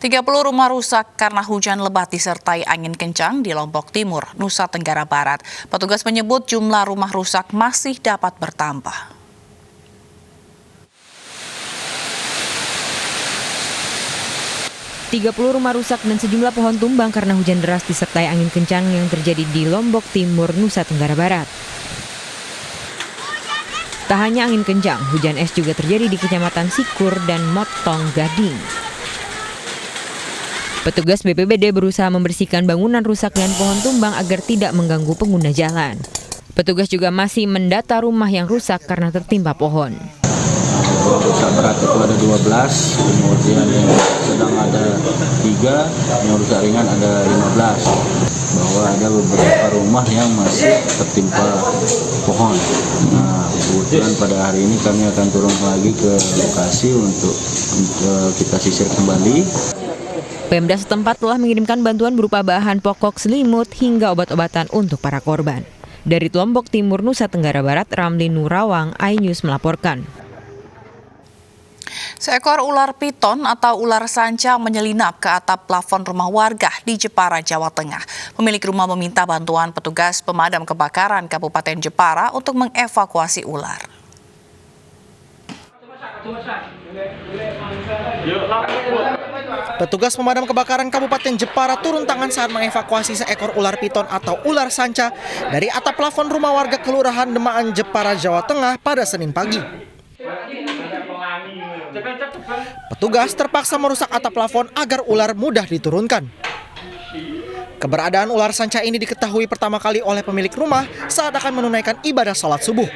30 rumah rusak karena hujan lebat disertai angin kencang di Lombok Timur, Nusa Tenggara Barat. Petugas menyebut jumlah rumah rusak masih dapat bertambah. Rumah rusak dan sejumlah pohon tumbang karena hujan deras disertai angin kencang yang terjadi di Lombok Timur, Nusa Tenggara Barat. Tak hanya angin kencang, hujan es juga terjadi di Kecamatan Sikur dan Motong Gading. Petugas BPBD berusaha membersihkan bangunan rusak dan pohon tumbang agar tidak mengganggu pengguna jalan. Petugas juga masih mendata rumah yang rusak karena tertimpa pohon. Rusak berat itu ada 12, kemudian yang sedang ada 3, yang rusak ringan ada 15. Bahwa ada beberapa rumah yang masih tertimpa pohon. Nah, kebetulan pada hari ini kami akan turun lagi ke lokasi untuk kita sisir kembali. Pemda setempat telah mengirimkan bantuan berupa bahan pokok selimut hingga obat-obatan untuk para korban. Dari Lombok Timur, Nusa Tenggara Barat, Ramli Nurawang, iNews melaporkan. Seekor ular piton atau ular sanca menyelinap ke atap plafon rumah warga di Jepara, Jawa Tengah. Pemilik rumah meminta bantuan petugas pemadam kebakaran Kabupaten Jepara untuk mengevakuasi ular. Petugas pemadam kebakaran Kabupaten Jepara turun tangan saat mengevakuasi seekor ular piton atau ular sanca dari atap plafon rumah warga Kelurahan Demaan, Jepara, Jawa Tengah pada Senin pagi. Petugas terpaksa merusak atap plafon agar ular mudah diturunkan. Keberadaan ular sanca ini diketahui pertama kali oleh pemilik rumah saat akan menunaikan ibadah sholat subuh.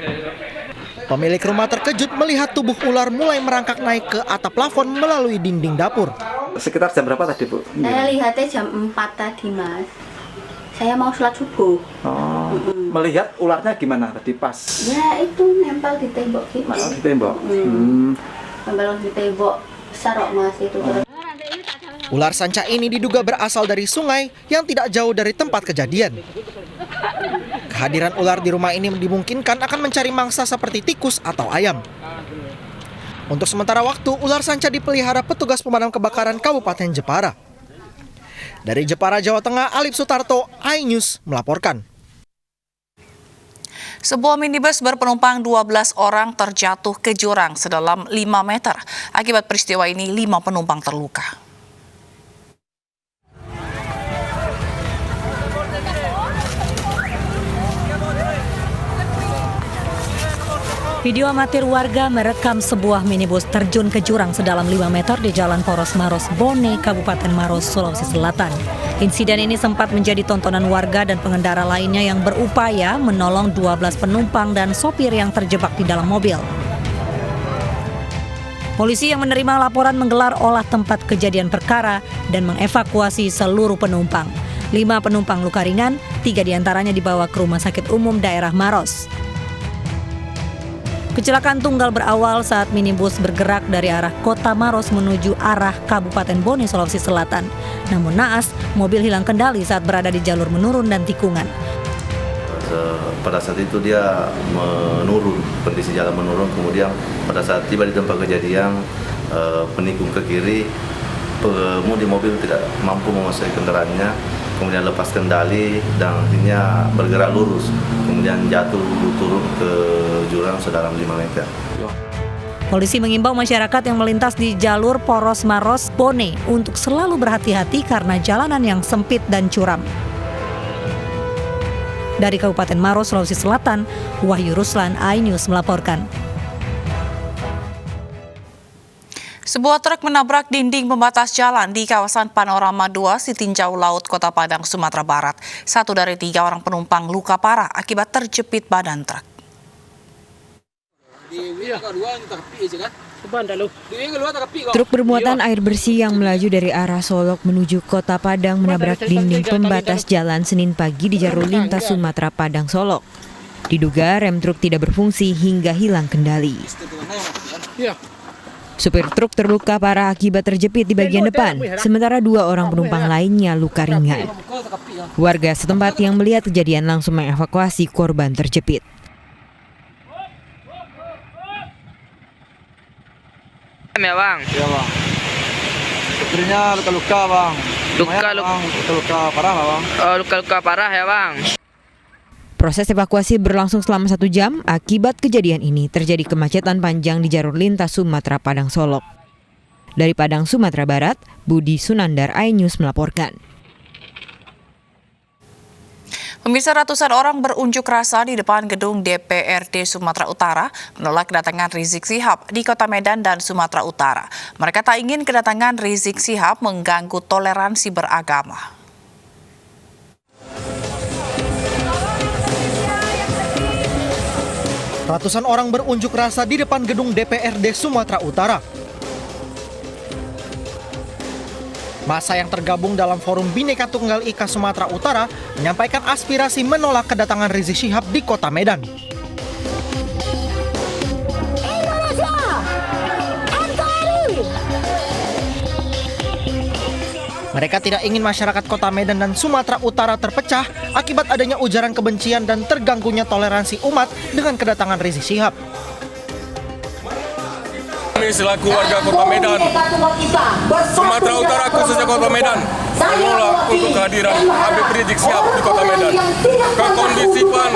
Pemilik rumah terkejut melihat tubuh ular mulai merangkak naik ke atap plafon melalui dinding dapur. Sekitar jam berapa tadi, Bu? Saya lihatnya jam 4 tadi, Mas. Saya mau sholat subuh. Oh, melihat ularnya gimana tadi pas? Ya, itu nempel di tembok gitu. Di tembok? Nempel di tembok besar kok, Mas, itu. Ular sanca ini diduga berasal dari sungai yang tidak jauh dari tempat kejadian. Kehadiran ular di rumah ini dimungkinkan akan mencari mangsa seperti tikus atau ayam. Untuk sementara waktu, ular sanca dipelihara petugas pemadam kebakaran Kabupaten Jepara. Dari Jepara, Jawa Tengah, Alip Sutarto, iNews melaporkan. Sebuah minibus berpenumpang 12 orang terjatuh ke jurang sedalam 5 meter. Akibat peristiwa ini, 5 penumpang terluka. Video amatir warga merekam sebuah minibus terjun ke jurang sedalam 5 meter di Jalan Poros Maros, Bone, Kabupaten Maros, Sulawesi Selatan. Insiden ini sempat menjadi tontonan warga dan pengendara lainnya yang berupaya menolong 12 penumpang dan sopir yang terjebak di dalam mobil. Polisi yang menerima laporan menggelar olah tempat kejadian perkara dan mengevakuasi seluruh penumpang. 5 penumpang luka ringan, 3 diantaranya dibawa ke Rumah Sakit Umum Daerah Maros. Kecelakaan tunggal berawal saat minibus bergerak dari arah Kota Maros menuju arah Kabupaten Bone, Sulawesi Selatan. Namun naas, mobil hilang kendali saat berada di jalur menurun dan tikungan. Pada saat itu dia menurun, kondisi jalan menurun, kemudian pada saat tiba di tempat kejadian, menikung ke kiri, pengemudi mobil tidak mampu menguasai kendaraannya, kemudian lepas kendali dan akhirnya bergerak lurus, kemudian jatuh turun ke jurang sedalam 5 meter. Polisi mengimbau masyarakat yang melintas di jalur Poros Maros Bone untuk selalu berhati-hati karena jalanan yang sempit dan curam. Dari Kabupaten Maros, Sulawesi Selatan, Wahyu Ruslan, iNews melaporkan. Sebuah truk menabrak dinding pembatas jalan di kawasan Panorama 2, Sitinjau Laut, Kota Padang, Sumatera Barat. 1 dari 3 orang penumpang luka parah akibat terjepit badan truk. Truk bermuatan air bersih yang melaju dari arah Solok menuju Kota Padang menabrak dinding pembatas jalan Senin pagi di jalur lintas Sumatera Padang Solok. Diduga rem truk tidak berfungsi hingga hilang kendali. Supir truk terluka parah akibat terjepit di bagian depan, sementara 2 orang penumpang lainnya luka ringan. Warga setempat yang melihat kejadian langsung mengevakuasi korban terjepit. Ya bang. Iya bang. Istrinya luka-luka bang. Luka-luka parah lah bang. Oh, luka-luka parah ya bang. Proses evakuasi berlangsung selama 1 jam. Akibat kejadian ini terjadi kemacetan panjang di jalur lintas Sumatera Padang Solok. Dari Padang, Sumatera Barat, Budi Sunandar, iNews melaporkan. Pemirsa, ratusan orang berunjuk rasa di depan gedung DPRD Sumatera Utara menolak kedatangan Rizik Syihab di Kota Medan dan Sumatera Utara. Mereka tak ingin kedatangan Rizik Syihab mengganggu toleransi beragama. Ratusan orang berunjuk rasa di depan gedung DPRD Sumatera Utara. Massa yang tergabung dalam Forum Bhinneka Tunggal Ika Sumatera Utara menyampaikan aspirasi menolak kedatangan Rizik Syihab di Kota Medan. Mereka tidak ingin masyarakat Kota Medan dan Sumatera Utara terpecah akibat adanya ujaran kebencian dan terganggunya toleransi umat dengan kedatangan Rizik Syihab. Kami selaku warga Kota Medan, Sumatera Utara khususnya Kota Medan, menolak untuk kehadiran Habib Rizik Syihab di Kota Medan. Kekondisipan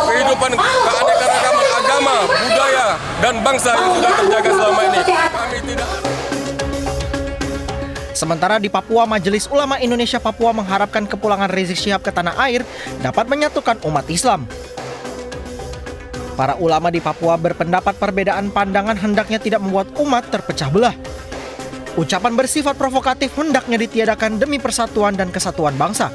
kehidupan keanekaragaman agama, budaya, dan bangsa yang sudah terjaga selama ini. Kami tidak. Sementara di Papua, Majelis Ulama Indonesia Papua mengharapkan kepulangan Rizik Syihab ke tanah air dapat menyatukan umat Islam. Para ulama di Papua berpendapat perbedaan pandangan hendaknya tidak membuat umat terpecah belah. Ucapan bersifat provokatif hendaknya ditiadakan demi persatuan dan kesatuan bangsa.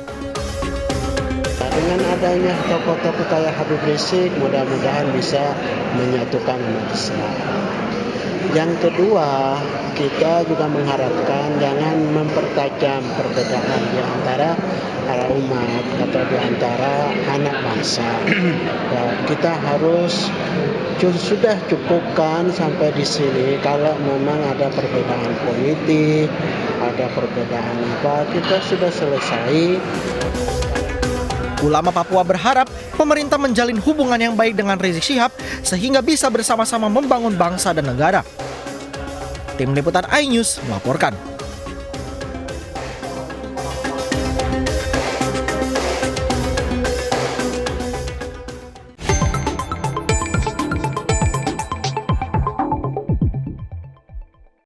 Dengan adanya tokoh-tokoh kayak Habib Rizik, mudah-mudahan bisa menyatukan umat Islam. Yang kedua, kita juga mengharapkan jangan mempertajam perbedaan di antara para umat atau di antara anak bangsa. Ya, kita harus sudah cukupkan sampai di sini. Kalau memang ada perbedaan politik, ada perbedaan apa, kita sudah selesai. Ulama Papua berharap pemerintah menjalin hubungan yang baik dengan Rizik Syihab sehingga bisa bersama-sama membangun bangsa dan negara. Tim Liputan iNews melaporkan.